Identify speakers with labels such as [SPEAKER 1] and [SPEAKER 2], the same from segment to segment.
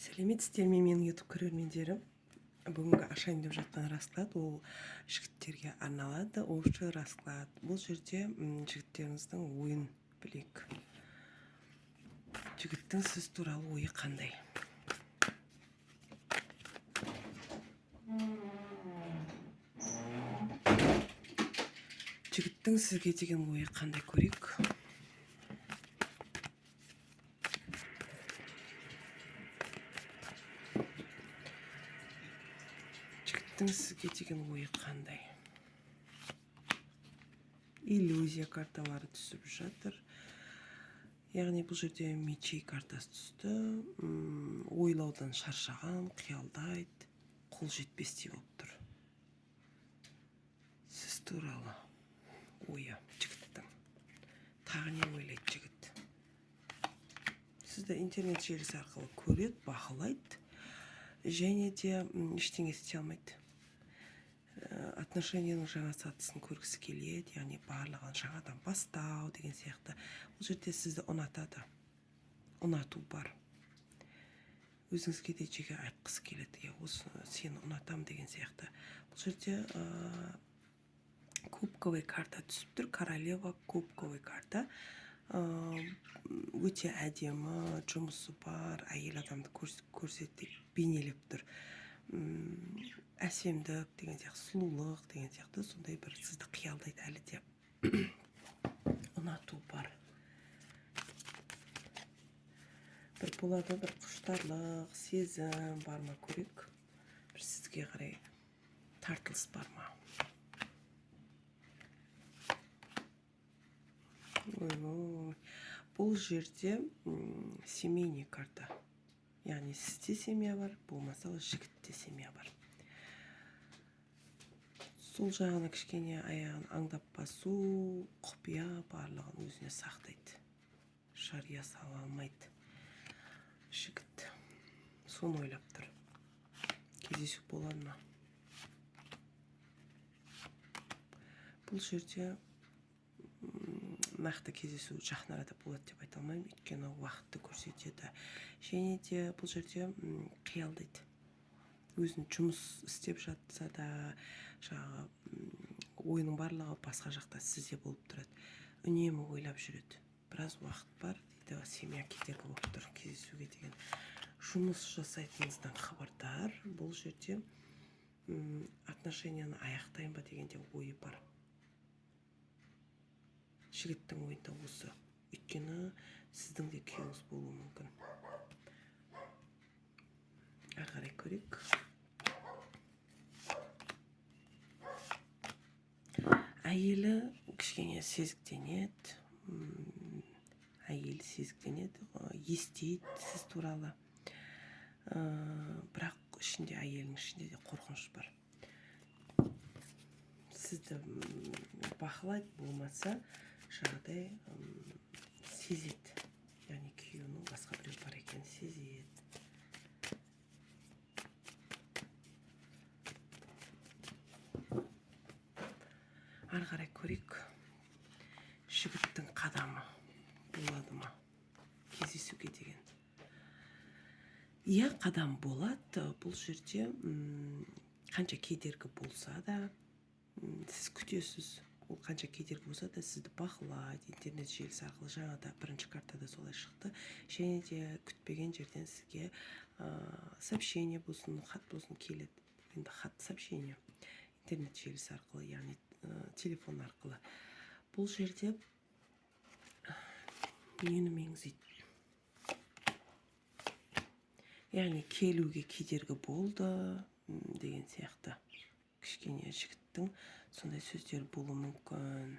[SPEAKER 1] Сәлеметсіздер ме менің ютуб көрермендерім. Бүгінгі ашайын деп жатқан расклад ол жігіттерге арналады. Общий расклад. Бұл жерде жігіттеріңіздің ойын білейік. Жігіттің сіз туралы ойы қандай? Жігіттің сізге деген ойы қандай, көрейік. Жігіттің сізге деген ойы қандай? Иллюзия карталары түсіп жатыр. Яғни бұл жерде мечей картасы түсті. Ойлаудан шаршаған, қиялдайды, қол жетпестей болып тұр. Сіз туралы ойы жігіттің. Тағы не ойлайды жігіт? Сізді интернет желісі арқылы көреді, бақылайды, және де ештеңе істей алмайды. Отношенияның жаңа сатысын көргісі келеді, яғни барлығын жаңадан бастау деген сияқты. Бұл жерде сізді ұнатады, ұнату бар. Өзіңізге де жеке айтқысы келеді, осы сені ұнатам деген сияқты. Бұл жерде кубковый карта түсіп тұр, королева кубковый карта. Өте әдемі, жұмысы бар, әйел адамды көрсетіп бейнелеп тұр. Әсемдік деген сияқты, сұлулық деген сияқты, сондай бір сізді қиялдайды әлі де. Ұнату бар. Бір бұларда бір құштарлық, сезім бар ма, көрейік. Бір сізге қарай тартылыс бар ма? Бұл жерде семейный карта. Яғни сізде семья бар, болмаса жігітте семья бар. Сол жағына кішкене аяғын аңдап басу, құпия барлығын өзіне сақтайды. Жария сала алмайды. Жігіт соны ойлап тұр. Кездесу болады ма? Бұл жерде нақты кездесу жақын арада болады деп айта алмаймын, өйткені уақытты көрсетеді. Және де бұл жерде қиялдайды. Өзін жұмыс істеп жатса да, ойының барлығы басқа жақта сізде болып тұрады. Үнемі ойлап жүреді. Біраз уақыт бар дейді, семья кедергі болып тұр кездесуге деген. Жұмыс жасайтыныңыздан хабардар. Бұл жерде отношенияны аяқтайын ба дегенде ойы бар. Жігіттің ойында осы. Өйткені сіздің де күйеуіңіз болуы мүмкін. Ары қарай көрейік. Әйелі кішкене сезіктенеді, естейді сіз туралы. Бірақ ішінде, әйелінің ішінде де қорқыныш бар. Сізді бақылайды, болмаса жағдай сезеді. Яғни күйеуінің басқа біреу бар екенін сезеді. Ары қарай көрейік. Жігіттің қадамы болады ма кездесуге деген? Иә, қадам болады. Бұл жерде қанша кедергі болса да, сіз күтесіз. Ол қанша кедергі болса да сізді бақылайды. Интернет желісі арқылы жаңада бірінші картада солай шықты. Және де күтпеген жерден сізге сообщение болсын, хат болсын келеді. Енді хат сообщение интернет желісі арқылы, яғни телефон арқылы. Бұл жерде нені меңзейді? Яғни келуге кедергі болды деген сияқты. Кішкене жігіттің сондай сөздер болуы мүмкін.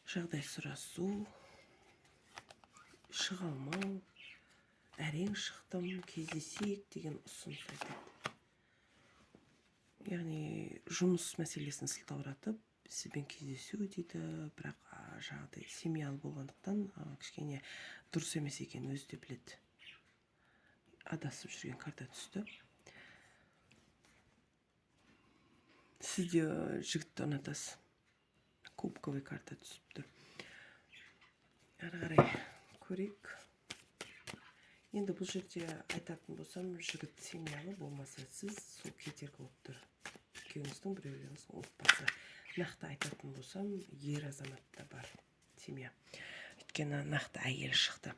[SPEAKER 1] Жағдай сұрасу, шыға алмау, әрең шықтым, кездесейік деген ұсыныс айтады. Яғни жұмыс мәселесін сылтауратып, сізбен кездесу дейді, бірақ жағдай семьялы болғандықтан кішкене дұрыс емес екен өзі де біледі. Адасып жүрген карта түсті. Сіз де жігітті ұнатасыз. Кубковый карта түсіп тұр. Ары қарай көрейік. Енді бұл жерде айтатын болсам, жігіт семьялы болмаса, сіз сол кедергі болып тұр. Екеуіңіздің біреулеріңіз отбасы. Нақты айтатын болсам, ер азаматта бар семья. Өйткені нақты әйел шықты.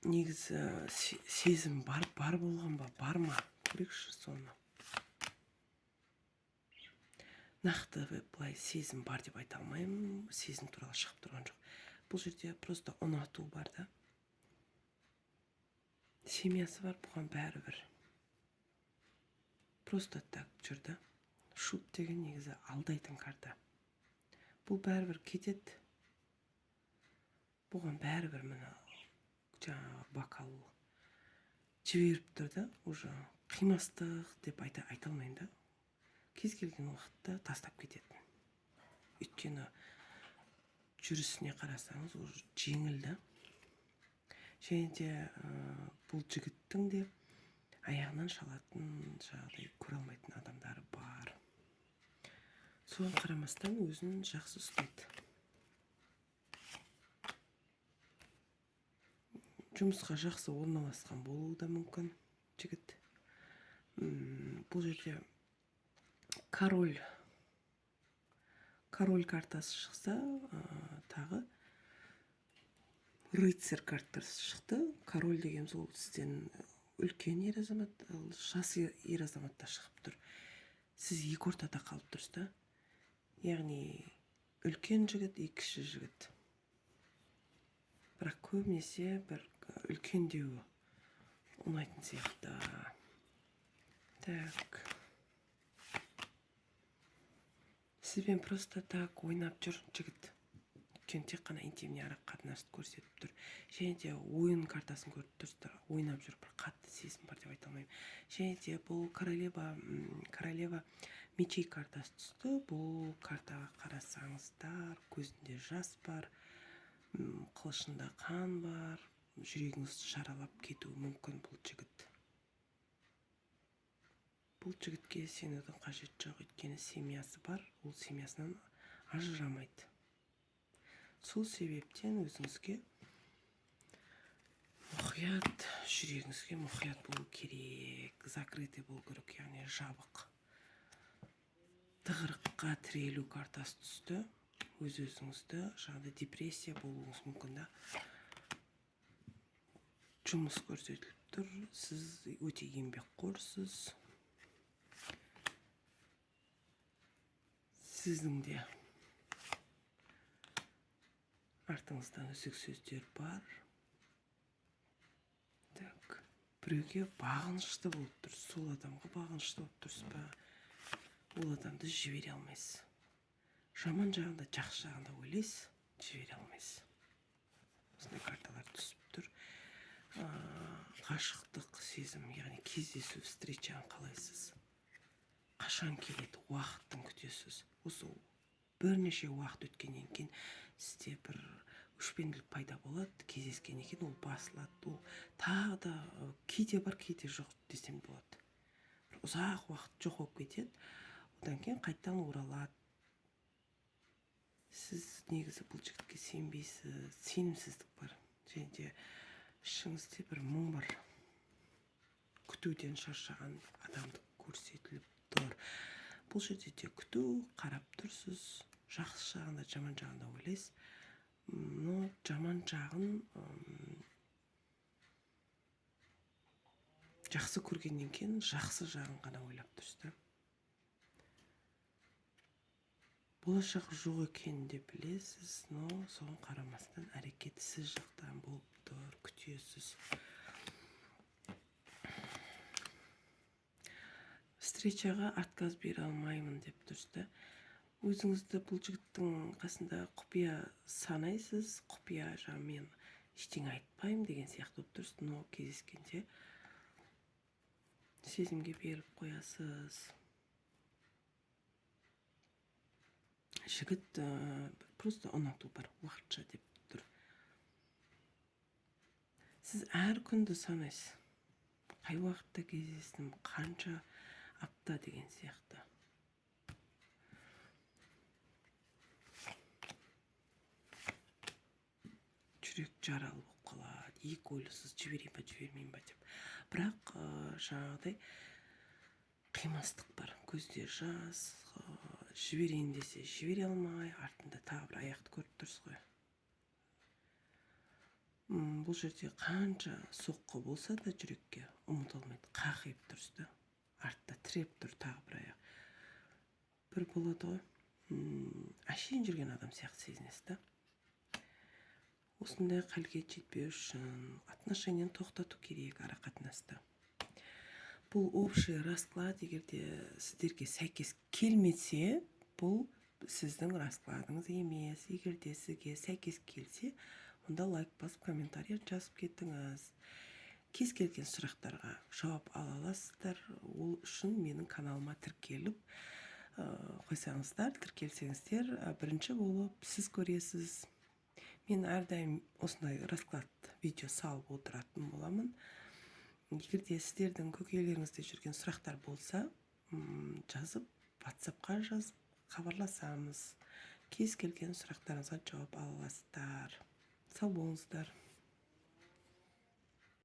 [SPEAKER 1] Негізі сезім бар болған ба, бар ма? Көрейікші соны. Нақты былай сезім бар деп айта алмаймын, сезім туралы шығып тұрған жоқ. Бұл жерде просто ұнату бар да. Семьясы бар, бұған бәрібір. Просто так жүрді. Шут деген негізі алдайтын карта. Бұл бәрібір кетеді. Бұған бәрібір міне жаңағы бокал жіберіп тұр да, уже қимастық деп айта алмаймын да. Кез келген уақытта тастап кететін. Өйткені жүрісіне қарасаңыз, ол жеңілді. Және де бұл жігіттің де аяғынан шалатын, жағдай көре алмайтын адамдары бар. Соған қарамастан өзін жақсы ұстайды. Жұмысқа жақсы орналасқан болуы да мүмкін жігіт. Бұл жерде король картасы шықса, тағы рыцарь картасы шықты. Король деген сол сізден үлкен ер азамат, жас ер азаматта шығып тұр. Сіз екі ортада қалып тұрсыз да. Яғни үлкен жігіт, кіші жігіт. Бірақ көбінесе бір үлкендеуі ұнайтын сияқты. Так. Сізбен просто так ойнап жүр жігіт. Өйткені тек қана интимный ара қатынасты көрсетіп тұр. Және де ойын картасын көріп тұрсыздар. Ойнап жүр, бір қатты сезім бар деп айта алмаймын. Және де бұл королева мечей картасы түсті. Бұл картаға қарасаңыздар, көзінде жас бар, қылышында қан бар, жүрегіңіз жаралап кетуі мүмкін бұл жігіт. Бұл жігітке сенудің қажет жоқ, өйткені семьясы бар, ол семьясынан ажырамайды. Сол себептен өзіңізге мұқият, жүрегіңізге мұқият болу керек, закрытый болу керек, яғни жабық. Тығырыққа тірелу картасы түсті. Өз-өзіңізді жаңағыдай депрессия болуыңыз мүмкін да. Жұмыс көрсетіліп тұр, сіз өте еңбекқорсыз. Сіздің де артыңыздан үсік сөздер бар. Так, біреуге бағынышты болып тұрсыз, сол адамға бағынышты болып тұрсыз ба, ол адамды жібере алмайсыз. Жаман жағында, жақсы жағында ойлайсыз, жібере алмайсыз. Осындай карталар түсіп тұр. Ғашықтық сезім, яғни кездесу, встречаны қалайсыз? Қашан келеді, уақыттың күтесіз. Осы бірнеше уақыт өткеннен кейін сізде бір өшпенділік пайда болады, кездескеннен кейін ол басылады. Ол тағы да кейде бар, кейде жоқ десем болады. Ұзақ уақыт жоқ болып кетеді, одан кейін қайтадан оралады. Сіз негізі бұл жігітке сенбейсіз, сенімсіздік бар. Және де ішіңізде бір мұң бар. Күтуден шаршаған адамды көрсетіліп тұр. Бұл жерде де күту, қарап тұрсыз, жақсы жағында, жаман жағында ойлайсыз. Но жаман жағын жақсы көргеннен кейін жақсы жағын ғана ойлап тұрсыз. Болашақ жоқ екенін де білесіз, но соған қарамастан әрекет сіз жақтан болып тұр, күтесіз. Встречаға отказ бере алмаймын деп тұрсыз. Өзіңізді бұл жігіттің қасында құпия санайсыз, құпия мен ештеңе айтпаймын деген сияқты болып тұрсыз, но кездескенде сезімге беріп қоясыз. Жігіт просто ұнату бар, уақытша деп тұр. Сіз әр күнді санайсыз. Қай уақытта кездестім, қанша апта деген сияқты. жүрек жаралы болып қалады, екі ойлысыз, жіберейін ба жібермейін ба деп. Бірақ жаңағыдай қимастық бар, көзде жас, жіберейін десе жібере алмай, артында тағы бір аяқты көріп тұрсыз ғой. Бұл жерде қанша соққы болса да жүрекке ұмыта алмайды, қақиып тұрсыз да, артта тіреп тұр тағы бір аяқ. Бір болады ғой, әшейін жүрген адам сияқты сезінесіз да. Осындай халге жетпеу үшін отношенияны тоқтату керек, ара қатынасты. Бұл общий расклад, егерде сіздерге сәйкес келмесе, бұл сіздің раскладыңыз емес. Егерде сізге сәйкес келсе, онда лайк басып, комментарий жазып кетіңіз. Кез келген сұрақтарға жауап ала аласыздар. Ол үшін менің каналыма тіркеліп қойсаңыздар, тіркелсеңіздер, бірінші болып сіз көресіз. Мен әрдайым осындай расклад видео салып отыратын боламын. Егерде сіздердің көкейлеріңізде жүрген сұрақтар болса, жазып, WhatsApp-қа жазып, хабарласамыз. Кез келген сұрақтарыңызға жауап ала аласыздар. Сау болыңыздар.